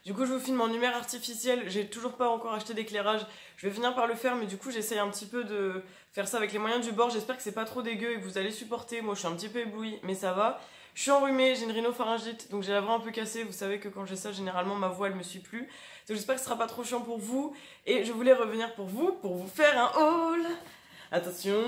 Du coup je vous filme en lumière artificielle, j'ai toujours pas encore acheté d'éclairage, je vais finir par le faire mais du coup j'essaye un petit peu de faire ça avec les moyens du bord, j'espère que c'est pas trop dégueu et que vous allez supporter, moi je suis un petit peu éblouie mais ça va. Je suis enrhumée, j'ai une rhinopharyngite donc j'ai la voix un peu cassée, vous savez que quand j'ai ça généralement ma voix elle me suit plus. Donc j'espère que ce sera pas trop chiant pour vous et je voulais revenir pour vous faire un haul. Attention,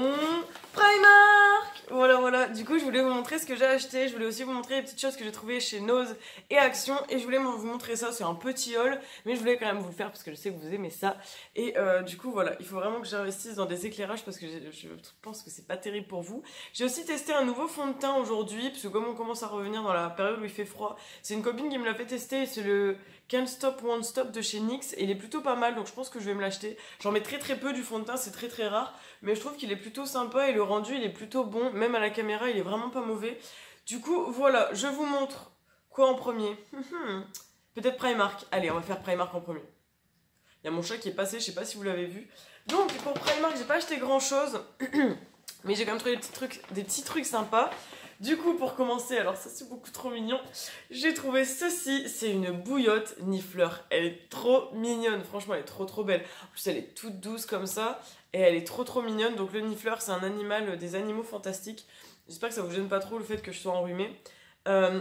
Primark. Voilà, du coup je voulais vous montrer ce que j'ai acheté, je voulais aussi vous montrer les petites choses que j'ai trouvées chez Nose et Action et je voulais vous montrer ça, c'est un petit haul mais je voulais quand même vous le faire parce que je sais que vous aimez ça et du coup voilà, il faut vraiment que j'investisse dans des éclairages parce que je pense que c'est pas terrible pour vous. J'ai aussi testé un nouveau fond de teint aujourd'hui parce que comme on commence à revenir dans la période où il fait froid, c'est une copine qui me l'a fait tester et c'est le Can't Stop Won't Stop de chez NYX et il est plutôt pas mal donc je pense que je vais me l'acheter. J'en mets très peu du fond de teint, c'est très rare mais je trouve qu'il est plutôt sympa et le rendu il est plutôt bon, même à la caméra il est vraiment pas mauvais. Du coup voilà, je vous montre quoi en premier. Peut-être Primark, allez on va faire Primark en premier. Il y a mon chat qui est passé, je sais pas si vous l'avez vu. Donc pour Primark j'ai pas acheté grand chose mais j'ai quand même trouvé des petits trucs sympas. Du coup, pour commencer, alors ça c'est beaucoup trop mignon, j'ai trouvé ceci, c'est une bouillotte Nifleur. Elle est trop mignonne, franchement elle est trop belle. En plus elle est toute douce comme ça, et elle est trop mignonne. Donc le Nifleur c'est un animal des animaux fantastiques. J'espère que ça vous gêne pas trop le fait que je sois enrhumée.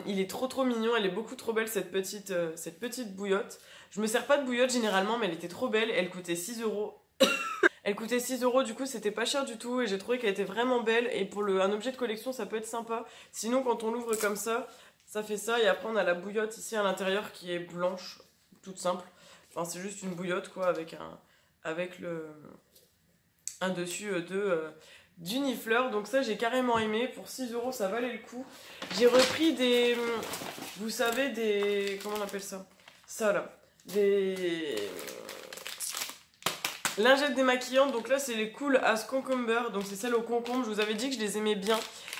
Il est trop mignon, elle est beaucoup trop belle cette petite bouillotte. Je me sers pas de bouillotte généralement, mais elle était trop belle, elle coûtait 6 €. Elle coûtait 6 €, du coup c'était pas cher du tout et j'ai trouvé qu'elle était vraiment belle et pour un objet de collection ça peut être sympa. Sinon quand on l'ouvre comme ça fait ça et après on a la bouillotte ici à l'intérieur qui est blanche, toute simple. Enfin c'est juste une bouillotte quoi avec un dessus du Nifleur. Donc ça j'ai carrément aimé, pour 6 € ça valait le coup. J'ai repris vous savez comment on appelle ça? Ça là, lingettes démaquillantes, donc là c'est les Cool as Cucumber, donc c'est celles au concombre, je vous avais dit que je les aimais bien.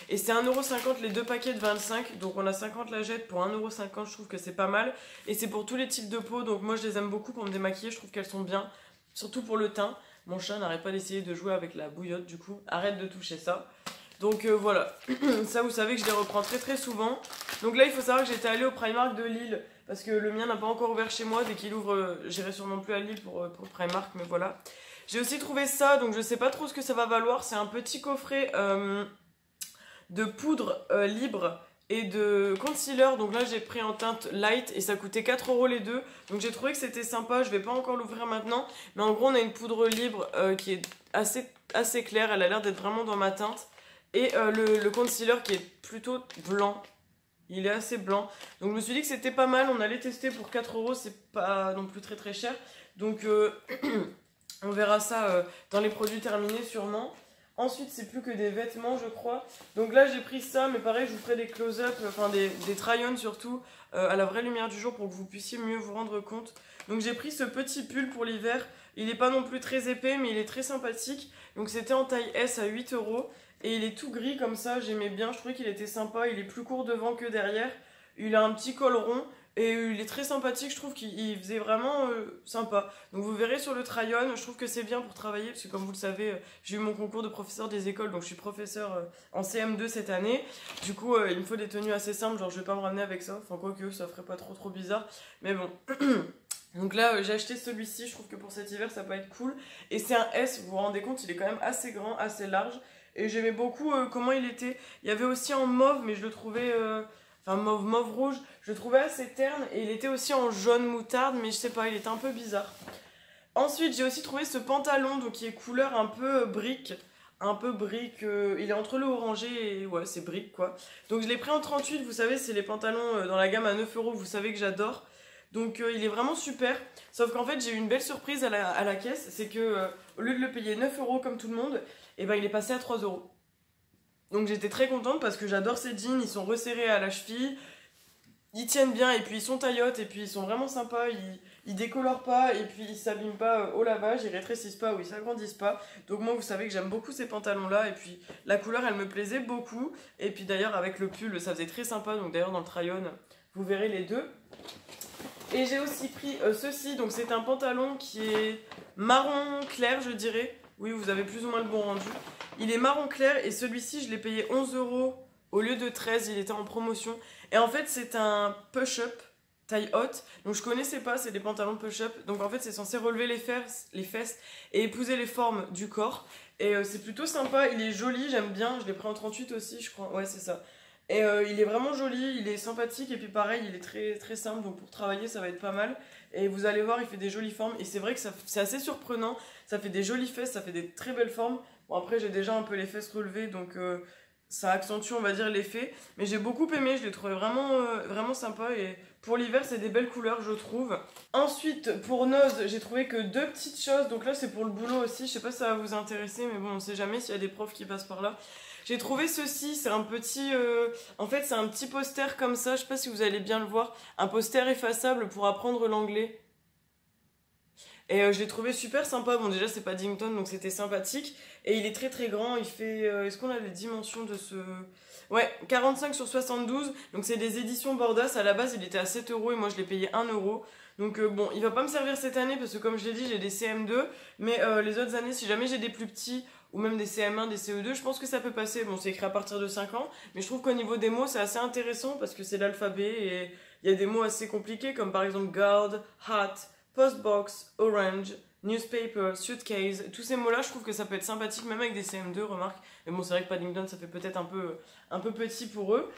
Et c'est 1,50 € les deux paquets de 25, donc on a 50 lingettes pour 1,50 €, je trouve que c'est pas mal. Et c'est pour tous les types de peau, donc moi je les aime beaucoup pour me démaquiller, je trouve qu'elles sont bien, surtout pour le teint. Mon chat n'arrête pas d'essayer de jouer avec la bouillotte, du coup arrête de toucher ça. Donc voilà, ça vous savez que je les reprends très souvent. Donc là il faut savoir que j'étais allée au Primark de Lille, parce que le mien n'a pas encore ouvert chez moi. Dès qu'il ouvre, j'irai sûrement plus à Lille pour Primark, mais voilà. J'ai aussi trouvé ça, donc je sais pas trop ce que ça va valoir. C'est un petit coffret de poudre libre et de concealer. Donc là j'ai pris en teinte light et ça coûtait 4 € les deux. Donc j'ai trouvé que c'était sympa, je vais pas encore l'ouvrir maintenant. Mais en gros on a une poudre libre qui est assez claire, elle a l'air d'être vraiment dans ma teinte. Et le concealer qui est plutôt blanc. Il est assez blanc. Donc je me suis dit que c'était pas mal. On allait tester pour 4 €. C'est pas non plus très cher. Donc on verra ça dans les produits terminés sûrement. Ensuite c'est plus que des vêtements je crois. Donc là j'ai pris ça. Mais pareil je vous ferai des close-up. Enfin des try-on surtout. À la vraie lumière du jour pour que vous puissiez mieux vous rendre compte. Donc j'ai pris ce petit pull pour l'hiver. Il n'est pas non plus très épais mais il est très sympathique. Donc c'était en taille S à 8 €. Et il est tout gris comme ça, j'aimais bien, je trouvais qu'il était sympa, il est plus court devant que derrière. Il a un petit col rond et il est très sympathique, je trouve qu'il faisait vraiment sympa. Donc vous verrez sur le try-on, je trouve que c'est bien pour travailler, parce que comme vous le savez, j'ai eu mon concours de professeur des écoles, donc je suis professeur en CM2 cette année. Du coup, il me faut des tenues assez simples, genre je vais pas me ramener avec ça, enfin quoique ça ferait pas trop bizarre, mais bon. Donc là j'ai acheté celui-ci, je trouve que pour cet hiver ça peut être cool. Et c'est un S, vous vous rendez compte, il est quand même assez grand, assez large. Et j'aimais beaucoup comment il était. Il y avait aussi en mauve, mais je le trouvais... Enfin, mauve rouge. Je le trouvais assez terne. Et il était aussi en jaune moutarde, mais je sais pas, il était un peu bizarre. Ensuite, j'ai aussi trouvé ce pantalon, donc qui est couleur un peu brique. Un peu brique. Il est entre le orangé et... Ouais, c'est brique, quoi. Donc je l'ai pris en 38, vous savez, c'est les pantalons dans la gamme à 9 €. Vous savez que j'adore. Donc il est vraiment super. Sauf qu'en fait, j'ai eu une belle surprise à la caisse. C'est que au lieu de le payer 9 € comme tout le monde... Et ben il est passé à 3 €. Donc j'étais très contente parce que j'adore ces jeans, ils sont resserrés à la cheville, ils tiennent bien et puis ils sont taillotes et puis ils sont vraiment sympas, ils décolorent pas et puis ils s'abîment pas au lavage, ils rétrécissent pas ou ils s'agrandissent pas. Donc moi vous savez que j'aime beaucoup ces pantalons là et puis la couleur elle me plaisait beaucoup. Et puis d'ailleurs avec le pull ça faisait très sympa, donc d'ailleurs dans le try-on vous verrez les deux. Et j'ai aussi pris ceci, donc c'est un pantalon qui est marron clair je dirais. Oui, vous avez plus ou moins le bon rendu. Il est marron clair et celui-ci, je l'ai payé 11 € au lieu de 13, il était en promotion. Et en fait, c'est un push-up. taille haute. Donc je connaissais pas, c'est des pantalons push-up. Donc en fait c'est censé relever les fesses et épouser les formes du corps. Et c'est plutôt sympa, il est joli, j'aime bien. Je l'ai pris en 38 aussi, je crois. Ouais, c'est ça. Et il est vraiment joli, il est sympathique et puis pareil, il est très, très simple. Donc pour travailler, ça va être pas mal. Et vous allez voir, il fait des jolies formes. Et c'est vrai que c'est assez surprenant. Ça fait des jolies fesses, ça fait des très belles formes. Bon, après, j'ai déjà un peu les fesses relevées, donc ça accentue, on va dire, l'effet. Mais j'ai beaucoup aimé, je l'ai trouvé vraiment, vraiment sympa. Et pour l'hiver, c'est des belles couleurs, je trouve. Ensuite, pour Nose, j'ai trouvé que 2 petites choses. Donc là, c'est pour le boulot aussi. Je sais pas si ça va vous intéresser, mais bon, on sait jamais s'il y a des profs qui passent par là. J'ai trouvé ceci, c'est un petit... En fait, c'est un petit poster comme ça, je sais pas si vous allez bien le voir. Un poster effaçable pour apprendre l'anglais. Et je l'ai trouvé super sympa. Bon, déjà, c'est Paddington, donc c'était sympathique. Et il est très très grand. Il fait... Est-ce qu'on a les dimensions de ce... Ouais, 45 sur 72. Donc c'est des éditions Bordas. À la base, il était à 7 € et moi, je l'ai payé 1 €. Donc bon, il va pas me servir cette année parce que comme je l'ai dit, j'ai des CM2. Mais les autres années, si jamais j'ai des plus petits ou même des CM1, des CE2, je pense que ça peut passer. Bon, c'est écrit à partir de 5 ans. Mais je trouve qu'au niveau des mots, c'est assez intéressant parce que c'est l'alphabet et il y a des mots assez compliqués comme par exemple guard, hat, postbox, orange, newspaper, suitcase, tous ces mots-là, je trouve que ça peut être sympathique, même avec des CM2, remarque. Mais bon, c'est vrai que Paddington, ça fait peut-être un peu petit pour eux.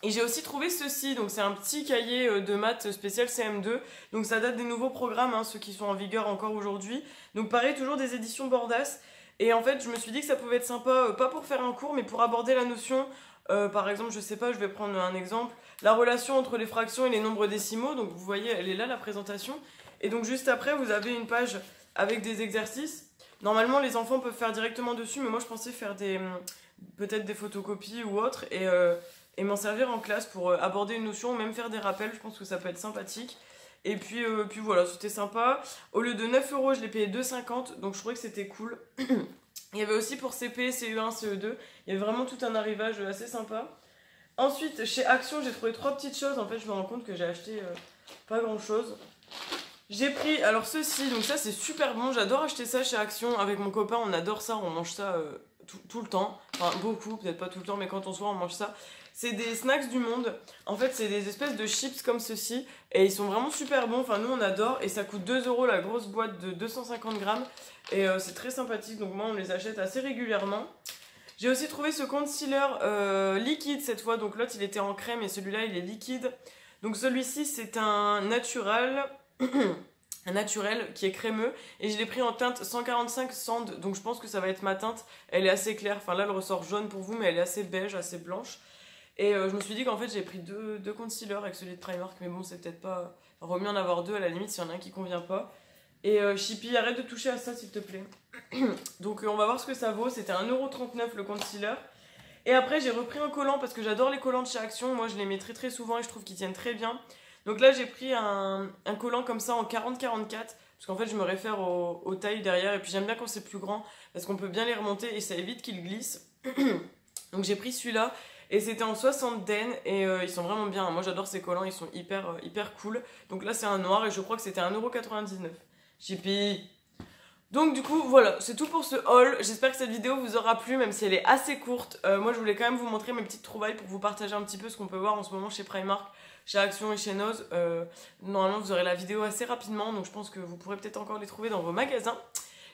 Et j'ai aussi trouvé ceci, donc c'est un petit cahier de maths spécial CM2. Donc ça date des nouveaux programmes, hein, ceux qui sont en vigueur encore aujourd'hui. Donc pareil, toujours des éditions Bordas. Et en fait, je me suis dit que ça pouvait être sympa, pas pour faire un cours, mais pour aborder la notion. Par exemple, je sais pas, je vais prendre un exemple. La relation entre les fractions et les nombres décimaux. Donc vous voyez, elle est là, la présentation. Et donc juste après, vous avez une page avec des exercices. Normalement, les enfants peuvent faire directement dessus, mais moi je pensais faire peut-être des photocopies ou autre et m'en servir en classe pour aborder une notion, ou même faire des rappels. Je pense que ça peut être sympathique. Et puis voilà, c'était sympa. Au lieu de 9 €, je l'ai payé 2,50 €, donc je trouvais que c'était cool. Il y avait aussi pour CP, CE1, CE2, il y avait vraiment tout un arrivage assez sympa. Ensuite, chez Action, j'ai trouvé 3 petites choses. En fait, je me rends compte que j'ai acheté pas grand chose. J'ai pris, alors ceci, donc ça c'est super bon, j'adore acheter ça chez Action. Avec mon copain, on adore ça, on mange ça tout le temps. Enfin, beaucoup, peut-être pas tout le temps, mais quand on se voit, on mange ça. C'est des snacks du monde. En fait, c'est des espèces de chips comme ceci. Et ils sont vraiment super bons. Enfin, nous, on adore. Et ça coûte 2 € la grosse boîte de 250 grammes. Et c'est très sympathique. Donc, moi, on les achète assez régulièrement. J'ai aussi trouvé ce concealer liquide cette fois. Donc, l'autre, il était en crème et celui-là, il est liquide. Donc, celui-ci, c'est un naturel. Un naturel qui est crémeux. Et je l'ai pris en teinte 145 Sand. Donc, je pense que ça va être ma teinte. Elle est assez claire. Enfin, là, elle ressort jaune pour vous, mais elle est assez beige, assez blanche. Et je me suis dit qu'en fait j'ai pris deux concealers avec celui de Primark, mais bon c'est peut-être pas... Enfin, vaut mieux en avoir 2 à la limite s'il y en a un qui convient pas. Et Chippy, arrête de toucher à ça s'il te plaît. Donc on va voir ce que ça vaut, c'était 1,39 € le concealer. Et après j'ai repris un collant parce que j'adore les collants de chez Action, moi je les mets très très souvent et je trouve qu'ils tiennent très bien. Donc là j'ai pris un collant comme ça en 40-44, parce qu'en fait je me réfère aux tailles derrière et puis j'aime bien quand c'est plus grand parce qu'on peut bien les remonter et ça évite qu'ils glissent. Donc j'ai pris celui-là. Et c'était en 60 den et ils sont vraiment bien. Moi j'adore ces collants, ils sont hyper cool. Donc là c'est un noir et je crois que c'était 1,99 €. Chippy. Donc du coup voilà, c'est tout pour ce haul. J'espère que cette vidéo vous aura plu même si elle est assez courte. Moi je voulais quand même vous montrer mes petites trouvailles pour vous partager un petit peu ce qu'on peut voir en ce moment chez Primark, chez Action et chez Nose. Normalement vous aurez la vidéo assez rapidement donc je pense que vous pourrez peut-être encore les trouver dans vos magasins.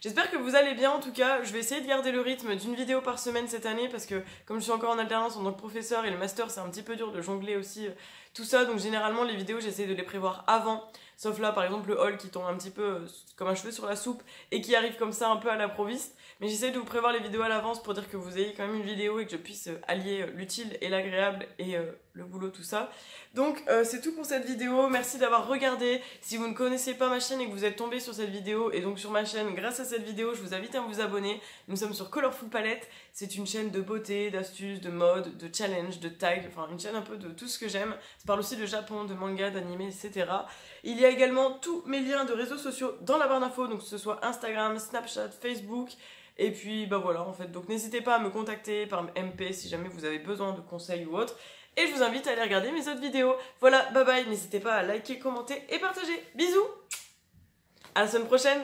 J'espère que vous allez bien en tout cas, je vais essayer de garder le rythme d'une vidéo par semaine cette année parce que comme je suis encore en alternance en tant que professeur et le master c'est un petit peu dur de jongler aussi tout ça, donc généralement les vidéos j'essaie de les prévoir avant, sauf là par exemple le haul qui tombe un petit peu comme un cheveu sur la soupe et qui arrive comme ça un peu à l'improviste, mais j'essaie de vous prévoir les vidéos à l'avance pour dire que vous ayez quand même une vidéo et que je puisse allier l'utile et l'agréable et le boulot tout ça. Donc c'est tout pour cette vidéo, merci d'avoir regardé. Si vous ne connaissez pas ma chaîne et que vous êtes tombé sur cette vidéo et donc sur ma chaîne grâce à cette vidéo, je vous invite à vous abonner. Nous sommes sur Colorful Palette, c'est une chaîne de beauté, d'astuces, de mode, de challenge, de tag, enfin une chaîne un peu de tout ce que j'aime. Ça parle aussi de Japon, de manga, d'anime, etc. Il y a également tous mes liens de réseaux sociaux dans la barre d'infos, donc que ce soit Instagram, Snapchat, Facebook. Et puis bah voilà en fait, donc n'hésitez pas à me contacter par MP si jamais vous avez besoin de conseils ou autre. Et je vous invite à aller regarder mes autres vidéos. Voilà, bye bye, n'hésitez pas à liker, commenter et partager. Bisous! À la semaine prochaine!